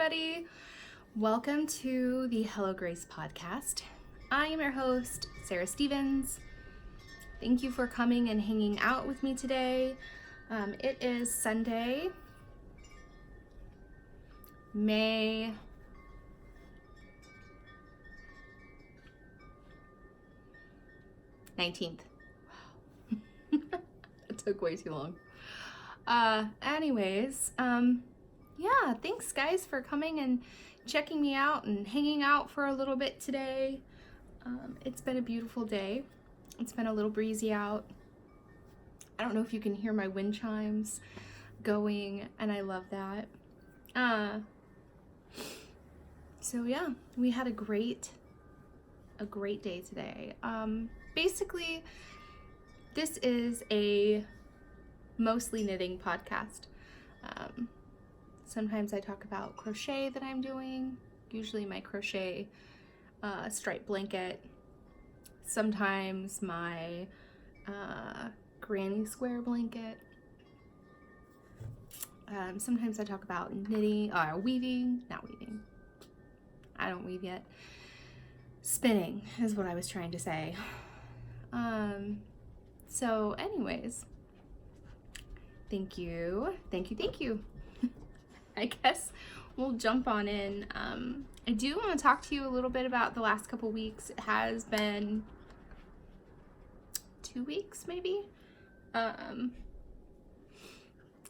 everybody. Welcome to the Hello Grace podcast. I am your host, Sarah Stevens. Thank you for coming and hanging out with me today. It is Sunday, May 19th. Wow. That took way too long. Yeah, thanks guys for coming and checking me out and hanging out for a little bit today. It's been a beautiful day. It's been a little breezy out. I don't know if you can hear my wind chimes going, and I love that. So yeah, we had a great day today. Basically, this is a mostly knitting podcast. Sometimes I talk about crochet that I'm doing, usually my crochet striped blanket, sometimes my granny square blanket. Sometimes I talk about knitting, weaving, not weaving. I don't weave yet. Spinning is what I was trying to say. So anyways, thank you. I guess we'll jump on in. I do want to talk to you a little bit about the last couple weeks. It has been 2 weeks maybe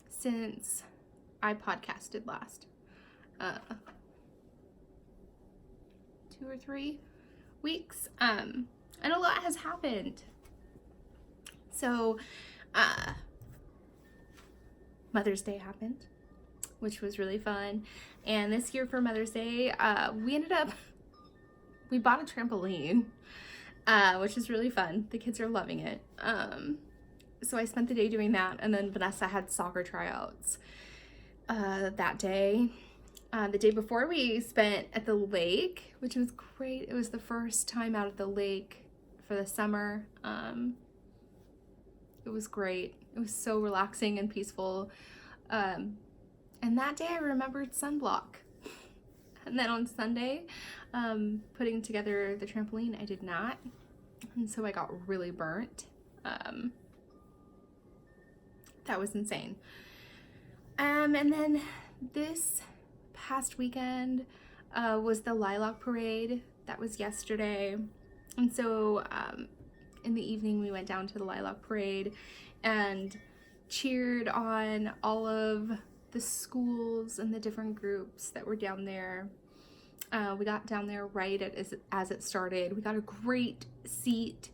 since I podcasted last. 2 or 3 weeks. And a lot has happened. So Mother's Day happened, which was really fun. And this year for Mother's Day, we bought a trampoline, which is really fun. The kids are loving it. So I spent the day doing that, and then Vanessa had soccer tryouts that day. The day before we spent at the lake, which was great. It was the first time out at the lake for the summer. It was great. It was so relaxing and peaceful. And that day I remembered sunblock. And then on Sunday, putting together the trampoline, I did not. And so I got really burnt. That was insane. And then this past weekend was the Lilac Parade. That was yesterday. And so in the evening we went down to the Lilac Parade and cheered on all of the schools and the different groups that were down there. We got down there right as it started. We got a great seat.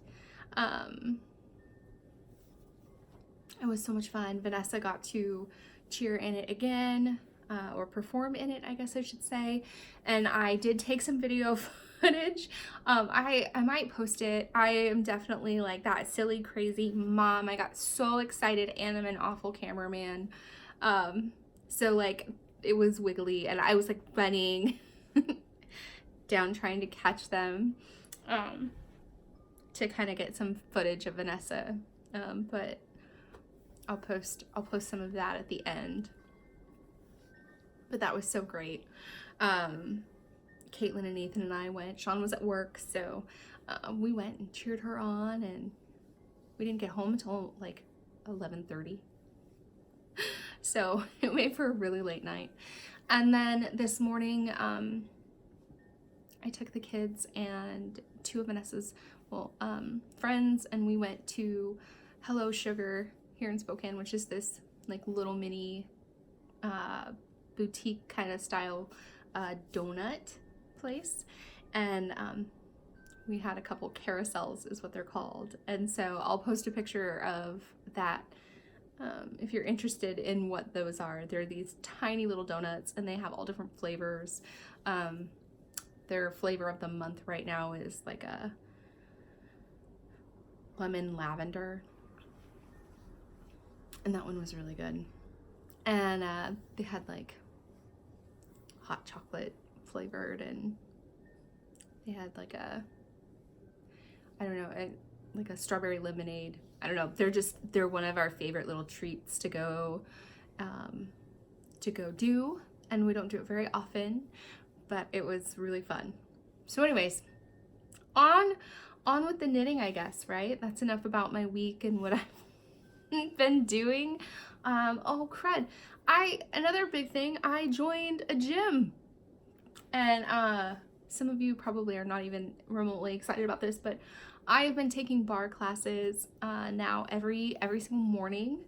It was so much fun. Vanessa got to cheer in it again, or perform in it, I guess I should say. And I did take some video footage. I might post it. I am definitely like that silly, crazy mom. I got so excited and I'm an awful cameraman. So like it was wiggly and I was like running down trying to catch them, to kind of get some footage of Vanessa. But I'll post some of that at the end. But that was so great. Caitlin and Ethan and I went. Sean was at work, so we went and cheered her on, and we didn't get home until like 11:30. So it made for a really late night. And then this morning, I took the kids and 2 of Vanessa's friends, and we went to Hello Sugar here in Spokane, which is this like little mini boutique kind of style donut place. And we had a couple carousels is what they're called, and so I'll post a picture of that if you're interested in what those are. They're these tiny little donuts and they have all different flavors. Their flavor of the month right now is like a lemon lavender, and that one was really good. And they had like hot chocolate flavored, and they had like like a strawberry lemonade. I don't know. They're one of our favorite little treats to go do. and we don't do it very often, but it was really fun. So anyways, on with the knitting, I guess, right? That's enough about my week and what I've been doing. Oh crud. Another big thing, I joined a gym. And some of you probably are not even remotely excited about this, but I have been taking barre classes now every single morning.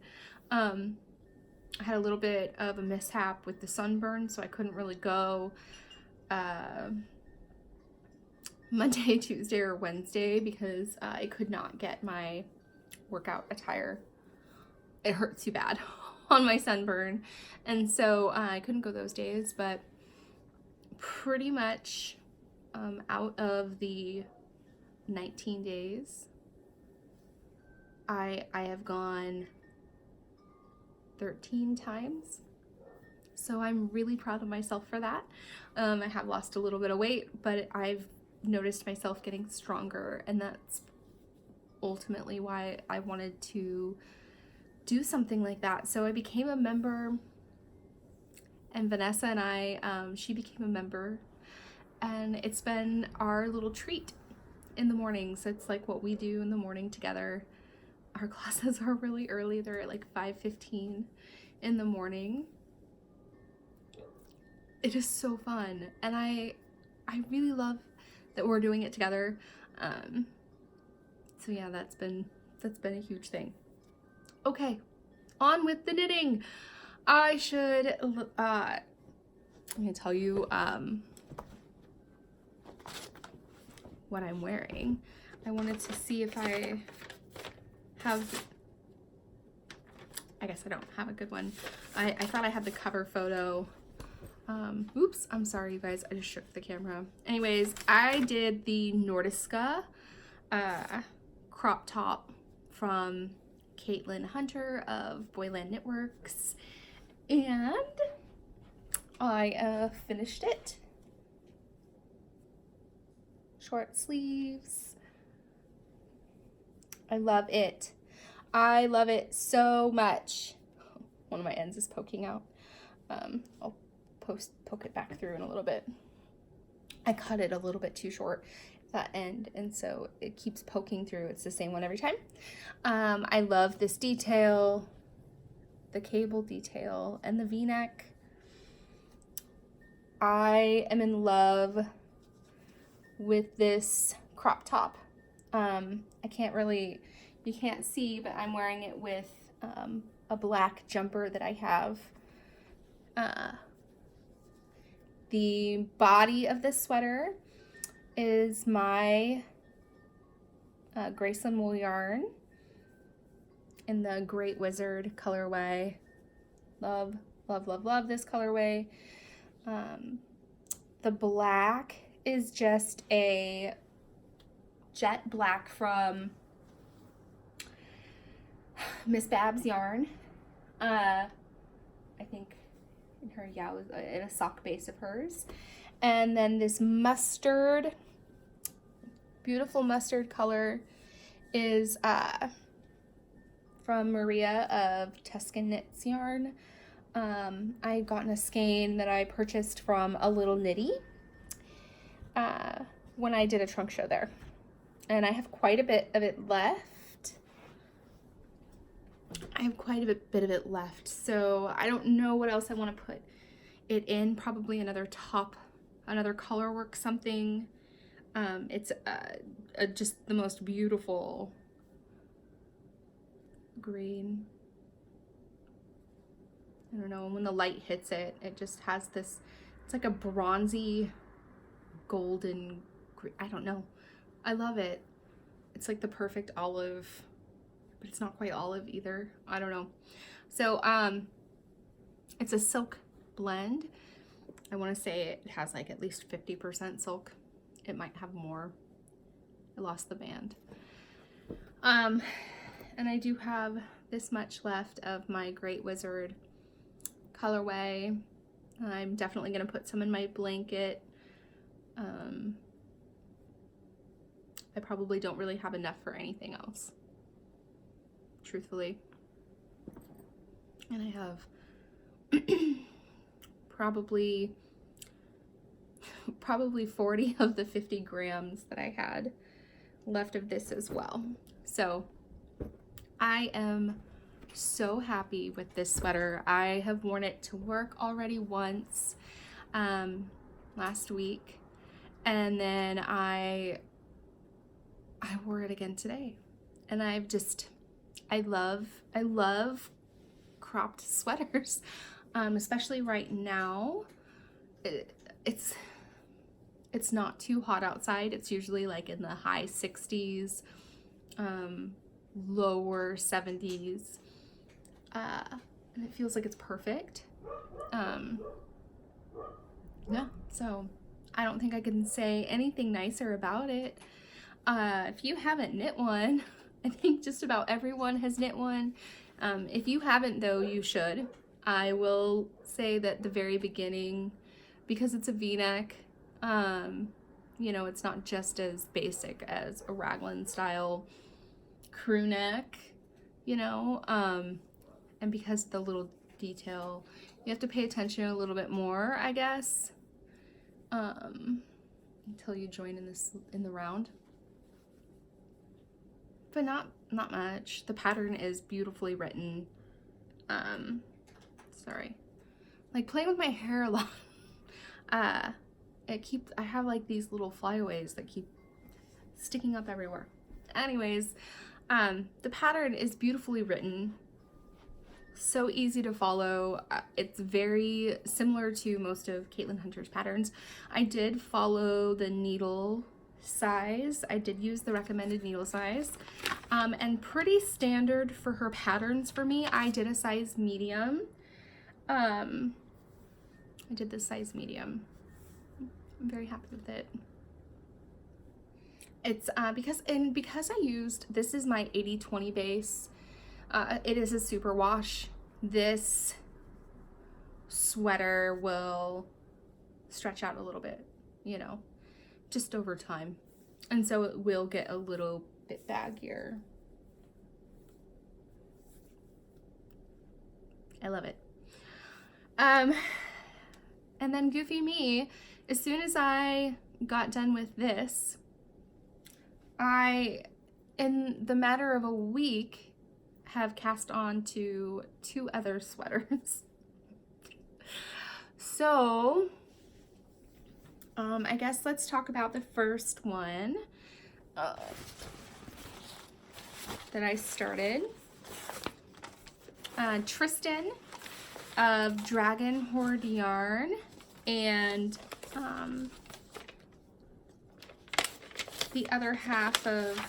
I had a little bit of a mishap with the sunburn, so I couldn't really go Monday, Tuesday, or Wednesday because I could not get my workout attire. It hurt too bad on my sunburn, and so I couldn't go those days, but pretty much out of the 19 days, I have gone 13 times. So I'm really proud of myself for that. I have lost a little bit of weight, but I've noticed myself getting stronger, and that's ultimately why I wanted to do something like that. So I became a member, and Vanessa and I, she became a member, and it's been our little treat in the mornings. It's like what we do in the morning together. Our classes are really early. They're at like 5:15 in the morning. It is so fun, and I really love that we're doing it together. So yeah, that's been a huge thing. Okay, on with the knitting. I should I'm gonna tell you what I'm wearing. I wanted to see if I have, I guess I don't have a good one. I thought I had the cover photo. Oops, I'm sorry you guys, I just shook the camera. Anyways, I did the Nordiska crop top from Caitlin Hunter of Boyland Knitworks, and I finished it. Short sleeves. I love it. I love it so much. One of my ends is poking out. I'll poke it back through in a little bit. I cut it a little bit too short, that end, and so it keeps poking through. It's the same one every time. I love this detail, the cable detail, and the V-neck. I am in love with this crop top. I can't really, you can't see, but I'm wearing it with a black jumper that I have. The body of this sweater is my Graceland wool yarn in the Great Wizard colorway. Love, love, love, love this colorway. The black is just a jet black from Miss Babs yarn. I think in her, yeah, it was in a sock base of hers. And then this mustard, beautiful mustard color, is from Maria of Tuscan Knits yarn. I had gotten a skein that I purchased from A Little Knitty when I did a trunk show there. And I have quite a bit of it left. So I don't know what else I want to put it in. Probably another top, another color work something. It's just the most beautiful green. I don't know, when the light hits it, it just has this, it's like a bronzy golden, I don't know. I love it. It's like the perfect olive, but it's not quite olive either. I don't know. So it's a silk blend. I want to say it has like at least 50% silk. It might have more. I lost the band. And I do have this much left of my Great Wizard colorway. I'm definitely going to put some in my blanket. I probably don't really have enough for anything else, truthfully. And I have probably 40 of the 50 grams that I had left of this as well. So I am so happy with this sweater. I have worn it to work already once last week, and then I wore it again today, and I love cropped sweaters, especially right now. It's not too hot outside. It's usually like in the high 60s, lower 70s, and it feels like it's perfect. Yeah, so I don't think I can say anything nicer about it. If you haven't knit one, I think just about everyone has knit one. If you haven't though, you should. I will say that the very beginning, because it's a v-neck, you know, it's not just as basic as a raglan style crew neck, you know, and because of the little detail, you have to pay attention a little bit more, I guess, until you join in the round. But not much. The pattern is beautifully written. Sorry, like playing with my hair a lot. I have like these little flyaways that keep sticking up everywhere. Anyways, the pattern is beautifully written, so easy to follow. It's very similar to most of Caitlin Hunter's patterns. I did follow the needle size. I did use the recommended needle size, and pretty standard for her patterns for me. I did a size medium. I did this size medium. I'm very happy with it. It's because I used, this is my 80/20 base. It is a super wash. This sweater will stretch out a little bit, you know, just over time. And so it will get a little bit baggier. I love it. And then goofy me, as soon as I got done with this, in the matter of a week, have cast on to 2 other sweaters. So, I guess let's talk about the first one that I started. Tristan of Dragon Horde Yarn, and the other half of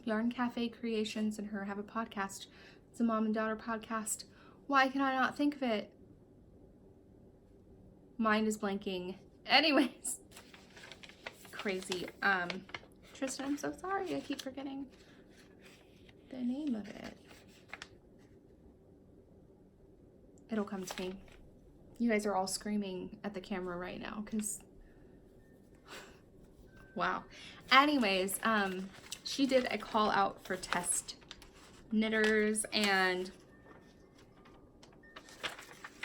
Yarn Cafe Creations, and her have a podcast. It's a mom and daughter podcast. Why can I not think of it? Mind is blanking. Anyways, crazy. Tristan, I'm so sorry. I keep forgetting the name of it. It'll come to me. You guys are all screaming at the camera right now because wow. Anyways, she did a call out for test knitters, and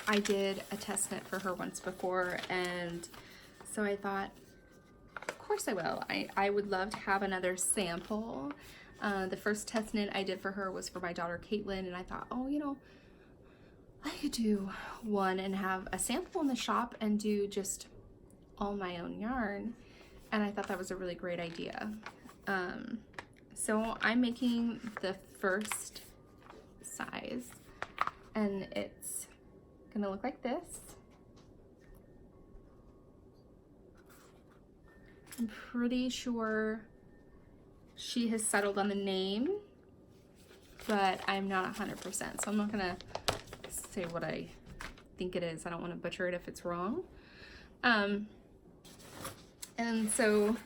I did a test knit for her once before, and so I thought, of course I will. I would love to have another sample. The first test knit I did for her was for my daughter Caitlin, and I thought, oh, you know, I could do one and have a sample in the shop and do just all my own yarn, and I thought that was a really great idea. So I'm making the first size, and it's gonna look like this. I'm pretty sure she has settled on the name, but I'm not 100%, so I'm not gonna say what I think it is. I don't want to butcher it if it's wrong. And so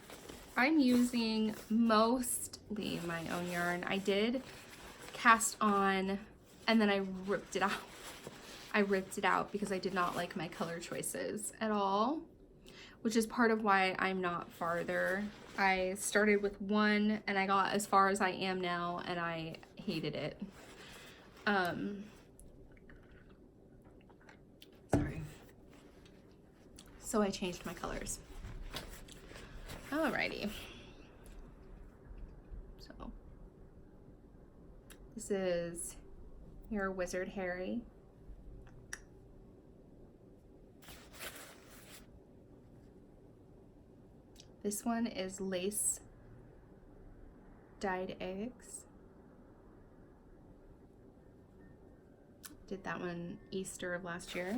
I'm using mostly my own yarn. I did cast on, and then I ripped it out. I ripped it out because I did not like my color choices at all, which is part of why I'm not farther. I started with one and I got as far as I am now, and I hated it. Sorry. So I changed my colors. Alrighty. So this is your Wizard Harry. This one is Lace Dyed Eggs. Did that one Easter of last year.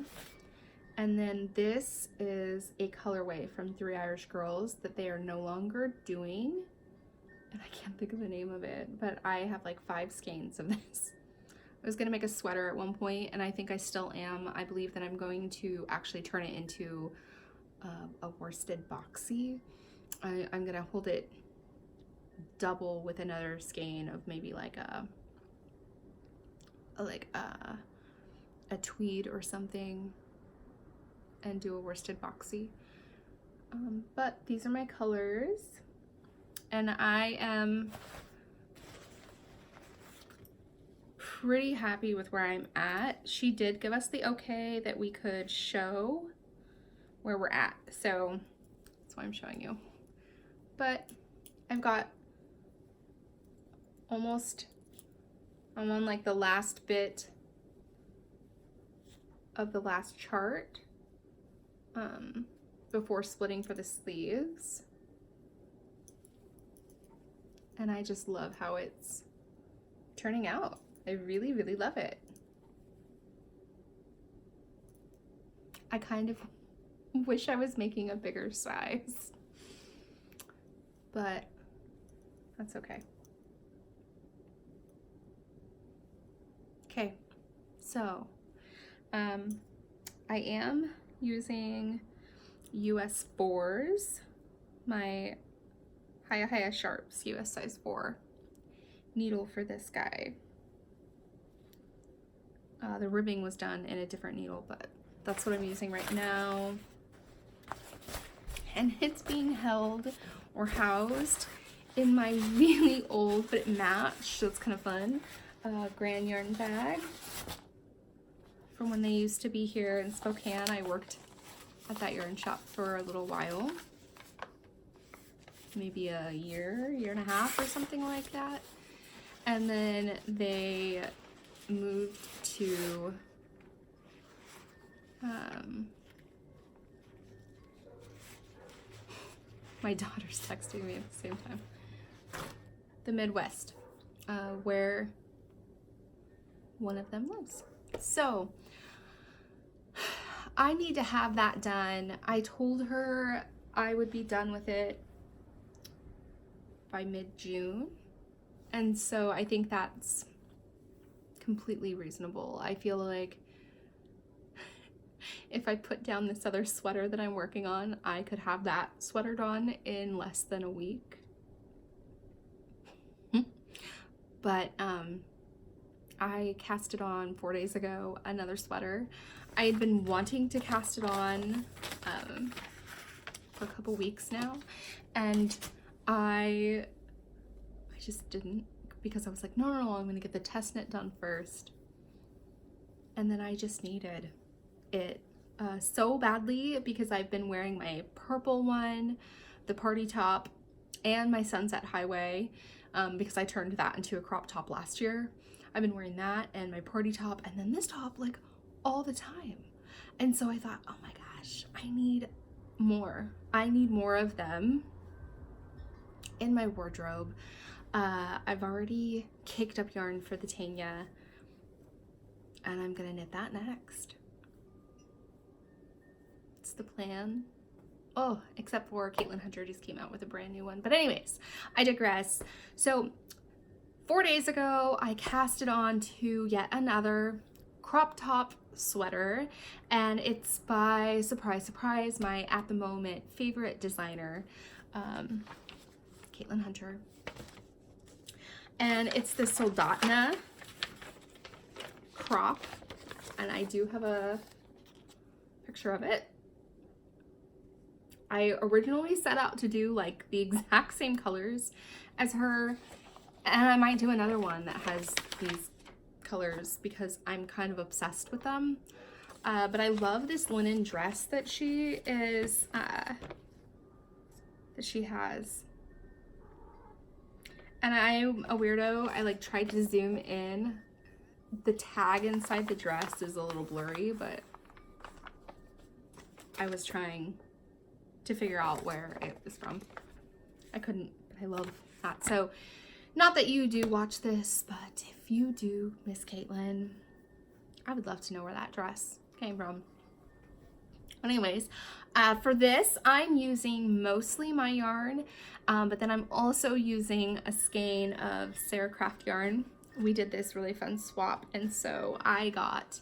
And then this is a colorway from Three Irish Girls that they are no longer doing. And I can't think of the name of it, but I have like 5 skeins of this. I was gonna make a sweater at one point, and I think I still am. I believe that I'm going to actually turn it into a worsted boxy. I'm gonna hold it double with another skein of maybe like a tweed or something, and do a worsted boxy. But these are my colors, and I am pretty happy with where I'm at. She did give us the okay that we could show where we're at, so that's why I'm showing you. But I've got almost, I'm on like the last bit of the last chart before splitting for the sleeves. And I just love how it's turning out. I really, really love it. I kind of wish I was making a bigger size, but that's okay. Okay, so I am using US 4s, my Hiya Sharps US size 4 needle for this guy. The ribbing was done in a different needle, but that's what I'm using right now. And it's being held or housed in my really old, but it matched, so it's kind of fun, Grand Yarn bag from when they used to be here in Spokane. I worked at that yarn shop for a little while, maybe a year and a half or something like that. And then they moved to my daughter's texting me at the same time, the Midwest, where one of them lives. So I need to have that done. I told her I would be done with it by mid-June, and so I think that's completely reasonable. I feel like if I put down this other sweater that I'm working on, I could have that sweater done in less than a week. But I cast it on 4 days ago, another sweater. I had been wanting to cast it on for a couple weeks now, and I just didn't, because I was like, no, I'm gonna get the test knit done first. And then I just needed it so badly, because I've been wearing my purple one, the party top, and my Sunset Highway, because I turned that into a crop top last year. I've been wearing that and my party top, and then this top, like, all the time. And so I thought, oh my gosh, I need more. I need more of them in my wardrobe. I've already caked up yarn for the Tanya, and I'm gonna knit that next. It's the plan. Oh, except for Caitlin Hunter just came out with a brand new one. But anyways, I digress. So 4 days ago, I cast it on to yet another crop top sweater, and it's by, surprise, surprise, my at the moment favorite designer, Caitlin Hunter. And it's the Soldotna crop, and I do have a picture of it. I originally set out to do like the exact same colors as her, and I might do another one that has these colors because I'm kind of obsessed with them. But I love this linen dress that she is, that she has. And I'm a weirdo. I like tried to zoom in. The tag inside the dress is a little blurry, but I was trying to figure out where it was from. I couldn't, but I love that. So, not that you do watch this, but if you do, Miss Caitlin, I would love to know where that dress came from. Anyways, for this, I'm using mostly my yarn, but then I'm also using a skein of Sarah Craft yarn. We did this really fun swap, and so I got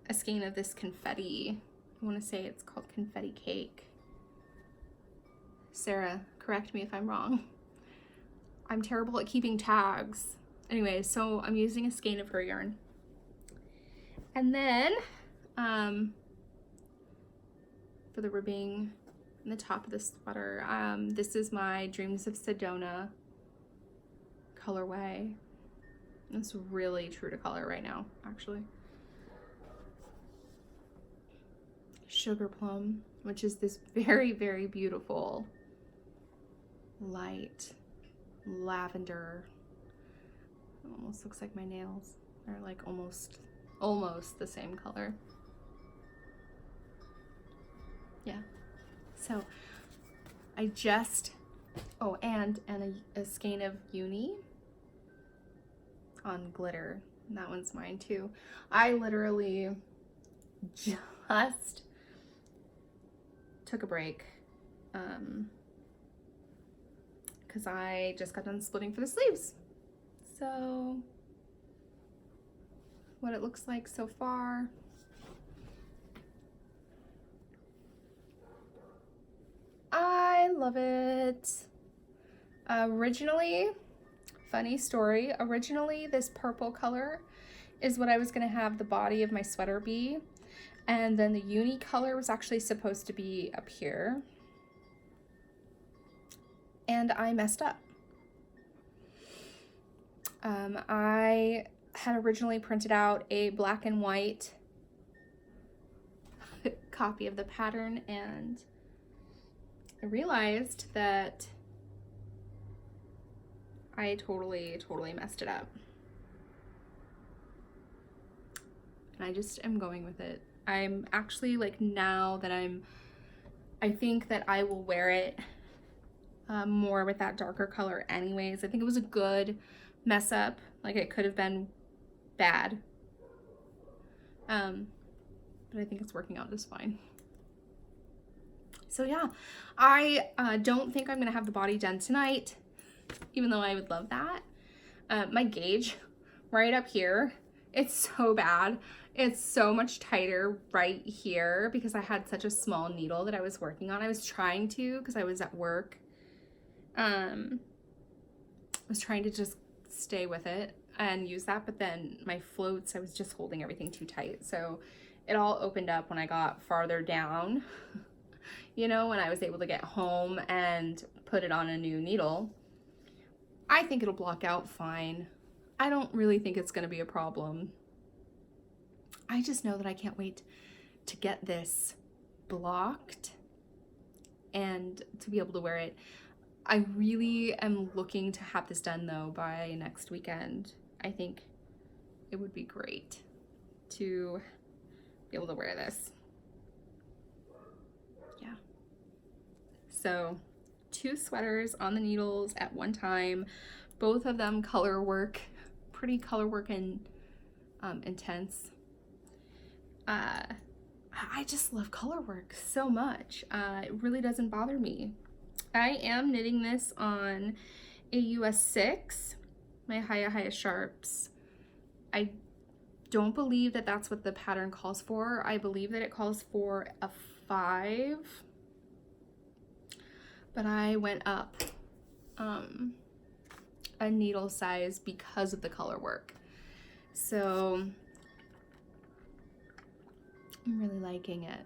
a skein of this confetti. I want to say it's called Confetti Cake. Sarah, correct me if I'm wrong. I'm terrible at keeping tags. Anyway, so I'm using a skein of her yarn. And then, for the ribbing in the top of the sweater, this is my Dreams of Sedona colorway. It's really true to color right now, actually. Sugar Plum, which is this very, very beautiful light lavender. It almost looks like my nails. They're like almost the same color. Yeah. So I just, oh, and a skein of uni on glitter. And that one's mine too. I literally just took a break because I just got done splitting for the sleeves. So what it looks like so far. I love it. Originally, funny story, originally this purple color is what I was gonna have the body of my sweater be. And then the uni color was actually supposed to be up here. And I messed up. I had originally printed out a black and white copy of the pattern, and I realized that I totally messed it up. And I just am going with it. I'm actually like, now that I think that I will wear it more with that darker color anyways. I think it was a good mess up. Like, it could have been bad. But I think it's working out just fine. So yeah, I don't think I'm gonna have the body done tonight, even though I would love that. My gauge right up here, it's so bad. It's so much tighter right here because I had such a small needle that I was working on. I was trying to, because I was at work, I was trying to just stay with it and use that, but then my floats, I was just holding everything too tight. So it all opened up when I got farther down, you know, when I was able to get home and put it on a new needle. I think it'll block out fine. I don't really think it's gonna be a problem. I just know that I can't wait to get this blocked and to be able to wear it. I really am looking to have this done though by next weekend. I think it would be great to be able to wear this. Yeah. So 2 sweaters on the needles at one time, both of them color work, pretty color work and intense. I just love color work so much. It really doesn't bother me. I am knitting this on a US 6, my Haya Sharps. I don't believe that that's what the pattern calls for. I believe that it calls for a 5, but I went up a needle size because of the color work. So I'm really liking it.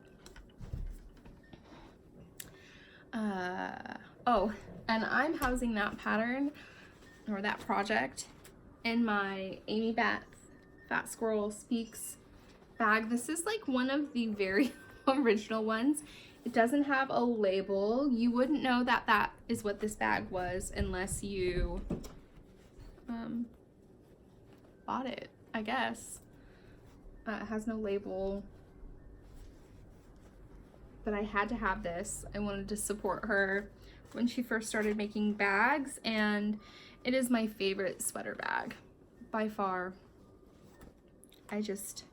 Oh, and I'm housing that pattern or that project in my Amy Beth Fat Squirrel Speaks bag. This is like one of the very original ones. It doesn't have a label. You wouldn't know that that is what this bag was unless you bought it, I guess. It has no label, but I had to have this. I wanted to support her when she first started making bags, and it is my favorite sweater bag by far. I just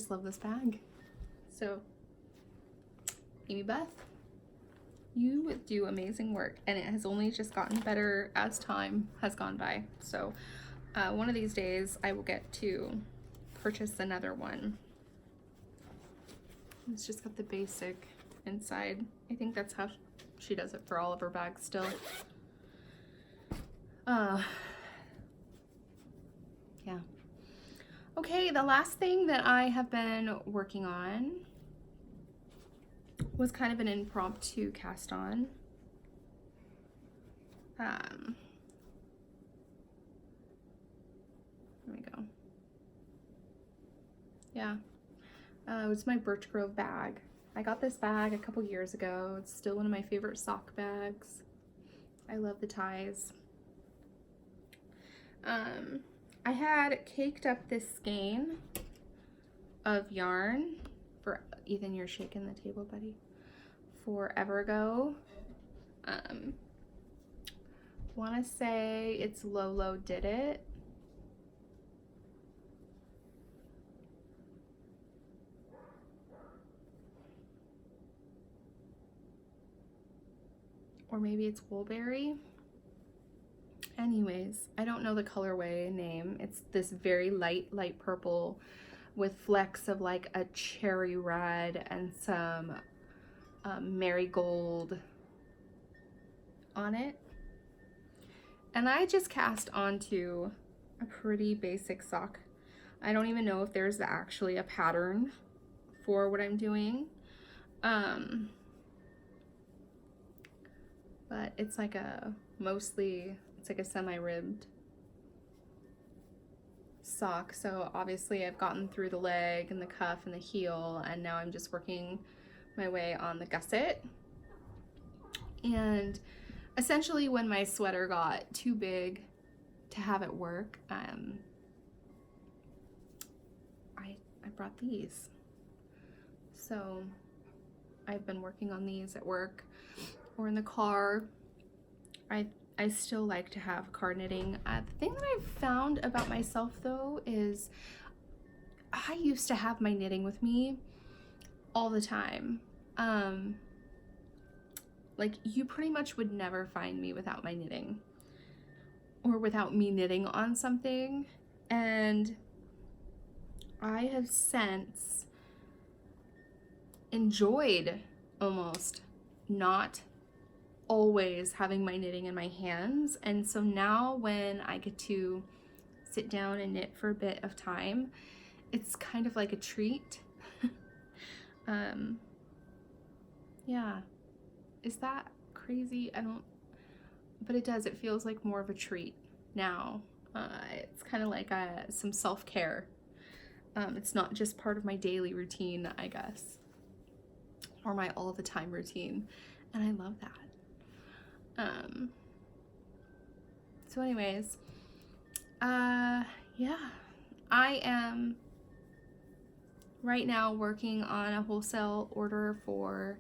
love this bag. So, Amy Beth, you do amazing work, and it has only just gotten better as time has gone by. So, one of these days I will get to purchase another one. It's just got the basic inside. I think that's how she does it for all of her bags still. Yeah. Okay, the last thing that I have been working on was kind of an impromptu cast on. There we go. Yeah. It was my Bertrille bag. I got this bag a couple years ago. It's still one of my favorite sock bags. I love the ties. I had caked up this skein of yarn for Ethan, you're shaking the table, buddy, forever ago. Want to say it's Lolo Did It. Or maybe it's Woolberry. Anyways, I don't know the colorway name. It's this very light purple with flecks of like a cherry red and some marigold on it. And I just cast onto a pretty basic sock. I don't even know if there's actually a pattern for what I'm doing. But it's like a it's like a semi-ribbed sock. So obviously I've gotten through the leg and the cuff and the heel, and now I'm just working my way on the gusset. And essentially when my sweater got too big to have it work, I brought these. So I've been working on these at work or in the car. I still like to have car knitting. The thing that I've found about myself though is I used to have my knitting with me all the time. Like you pretty much would never find me without my knitting or without me knitting on something. And I have since enjoyed almost not always having my knitting in my hands. And so now when I get to sit down and knit for a bit of time, it's kind of like a treat. Yeah, is that crazy? But it does, it feels like more of a treat now. It's kind of like some self-care. It's not just part of my daily routine, I guess, or my all the time routine, and I love that. So anyways, yeah, I am right now working on a wholesale order for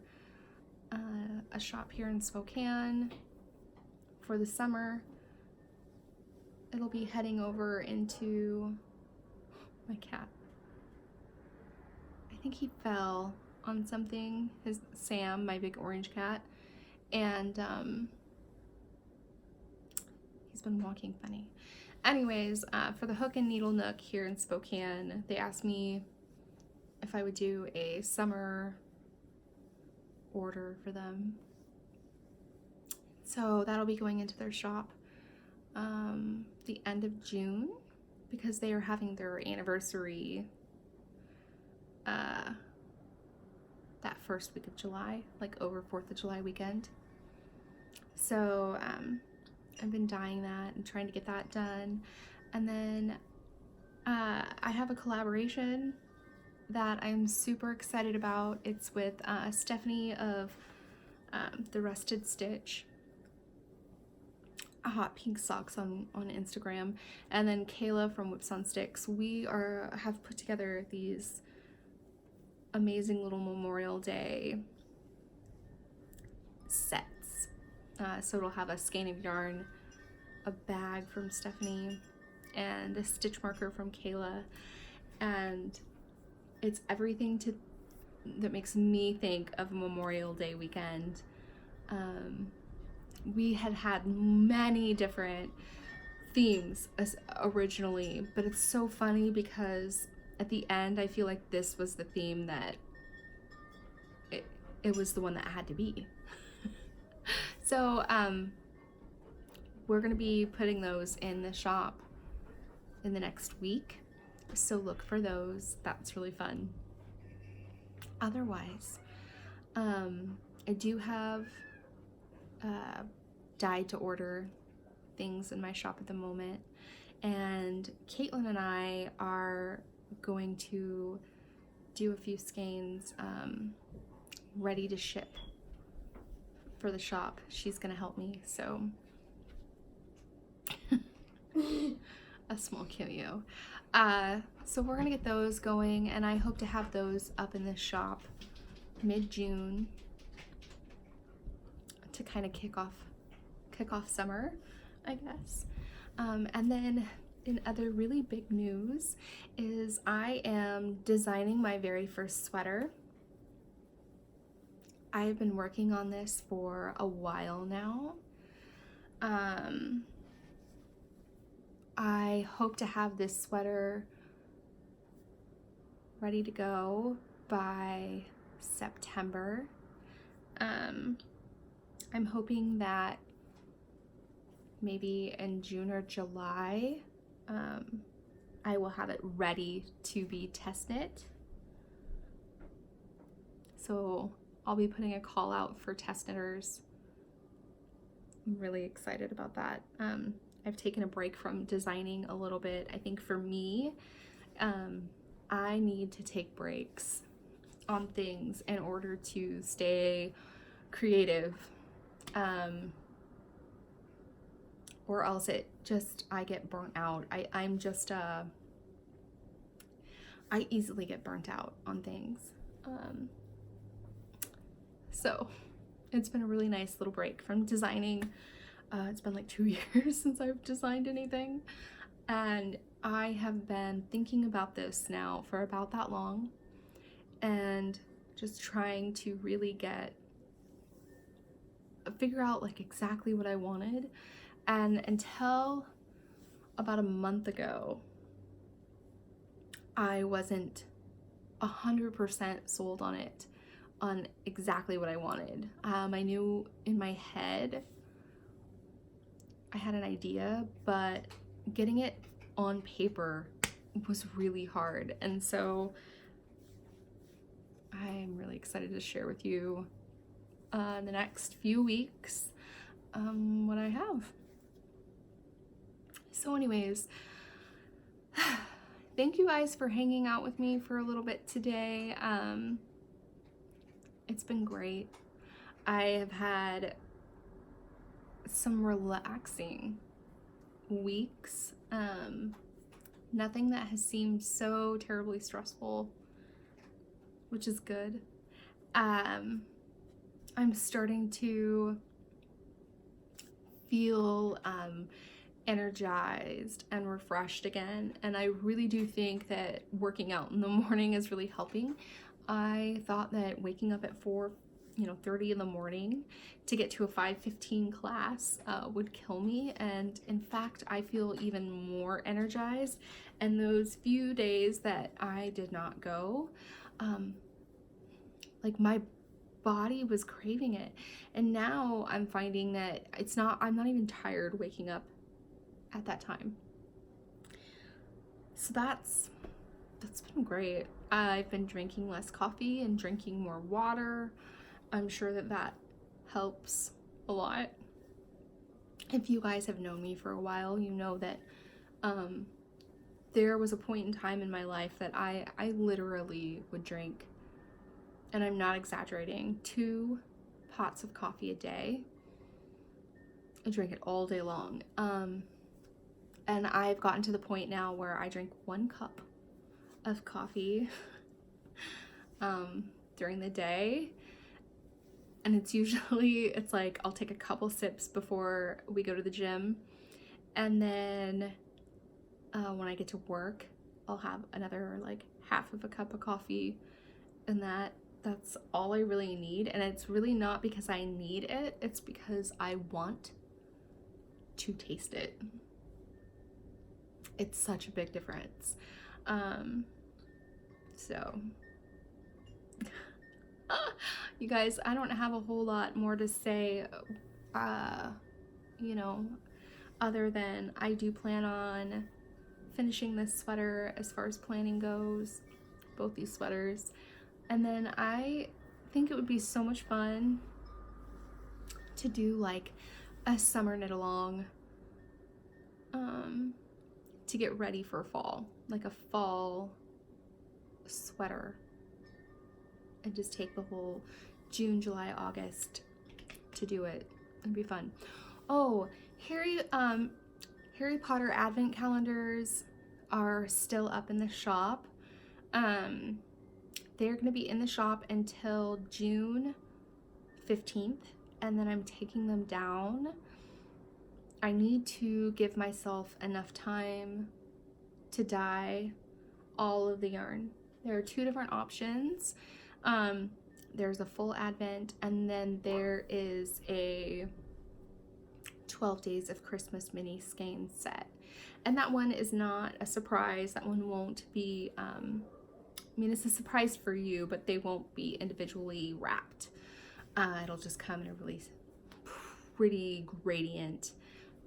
a shop here in Spokane for the summer. It'll be heading over into my cat. I think he fell on something, Sam, my big orange cat, and he's been walking funny. Anyways, for the Hook and Needle Nook here in Spokane, they asked me if I would do a summer order for them. So that'll be going into their shop the end of June, because they are having their anniversary that first week of July, like over 4th of July weekend. So I've been dyeing that and trying to get that done. And then I have a collaboration that I'm super excited about. It's with Stephanie of the Rusted Stitch, Hot Pink Socks on Instagram, and then Kayla from Whips on Sticks. We have put together these amazing little Memorial Day sets. So it'll have a skein of yarn, a bag from Stephanie, and a stitch marker from Kayla, and it's everything that makes me think of Memorial Day weekend. We had many different themes originally, but it's so funny because at the end I feel like this was the theme that it was the one that had to be. So we're gonna be putting those in the shop in the next week, so look for those. That's really fun. Otherwise, I do have dyed to order things in my shop at the moment, and Caitlin and I are going to do a few skeins ready to ship for the shop. She's gonna help me, so a small cameo. So we're gonna get those going, and I hope to have those up in the shop mid-June to kind of kick off summer, I guess. And then in other really big news is I am designing my very first sweater. I've been working on this for a while now. I hope to have this sweater ready to go by September. I'm hoping that maybe in June or July, I will have it ready to be test knit. So I'll be putting a call out for test knitters. I'm really excited about that. I've taken a break from designing a little bit. I think for me, I need to take breaks on things in order to stay creative, or else I get burnt out. I easily get burnt out on things. So it's been a really nice little break from designing. It's been like 2 years since I've designed anything, and I have been thinking about this now for about that long, and just trying to really figure out like exactly what I wanted. And until about a month ago, I wasn't 100% sold on exactly what I wanted. I knew in my head I had an idea, but getting it on paper was really hard. And so I'm really excited to share with you in the next few weeks what I have. So anyways, thank you guys for hanging out with me for a little bit today. It's been great. I have had some relaxing weeks. Nothing that has seemed so terribly stressful, which is good. I'm starting to feel energized and refreshed again, and I really do think that working out in the morning is really helping. I thought that waking up at 4:30 in the morning to get to a 5:15 class would kill me, and in fact I feel even more energized. And those few days that I did not go, like my body was craving it, and now I'm finding that I'm not even tired waking up at that time. So that's been great. I've been drinking less coffee and drinking more water. I'm sure that helps a lot. If you guys have known me for a while, you know that There was a point in time in my life that I literally would drink, and I'm not exaggerating, 2 pots of coffee a day. I drink it all day long. And I've gotten to the point now where I drink 1 cup of coffee during the day. And it's usually, it's like I'll take a couple sips before we go to the gym. And then when I get to work, I'll have another like half of a cup of coffee. And that's all I really need. And it's really not because I need it. It's because I want to taste it. It's such a big difference. So you guys, I don't have a whole lot more to say, you know, other than I do plan on finishing this sweater as far as planning goes, both these sweaters. And then I think it would be so much fun to do like a summer knit along, to get ready for fall, like a fall sweater, and just take the whole June, July, August to do it. It'd be fun. Oh, Harry Potter advent calendars are still up in the shop. They're gonna be in the shop until June 15th, and then I'm taking them down. I need to give myself enough time to dye all of the yarn. There are 2 different options. There's a full advent, and then there is a 12 Days of Christmas mini skein set. And that one is not a surprise. That one won't be, I mean, it's a surprise for you, but they won't be individually wrapped. It'll just come in a really pretty gradient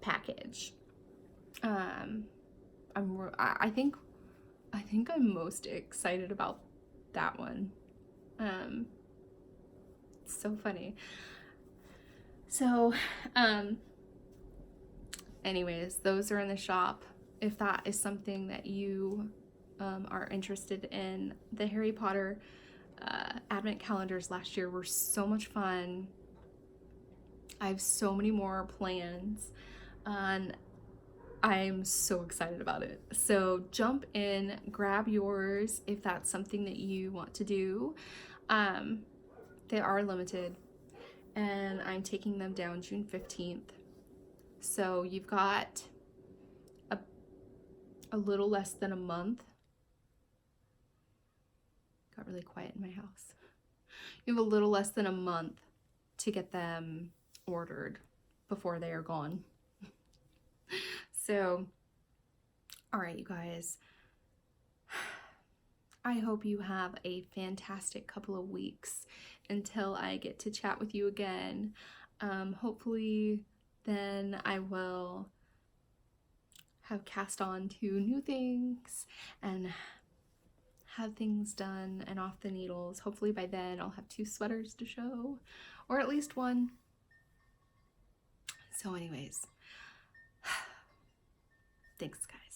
package. I think I'm most excited about that one. It's so funny. So, anyways, those are in the shop. If that is something that you are interested in. The Harry Potter advent calendars last year were so much fun. I have so many more plans, and I'm so excited about it. So jump in, grab yours if that's something that you want to do. They are limited, and I'm taking them down June 15th. So you've got a little less than a month. Got really quiet in my house. You have a little less than a month to get them ordered before they are gone. So, all right, you guys. I hope you have a fantastic couple of weeks until I get to chat with you again. Hopefully then I will have cast on to new things and have things done and off the needles. Hopefully by then I'll have 2 sweaters to show, or at least 1. So anyways, thanks guys.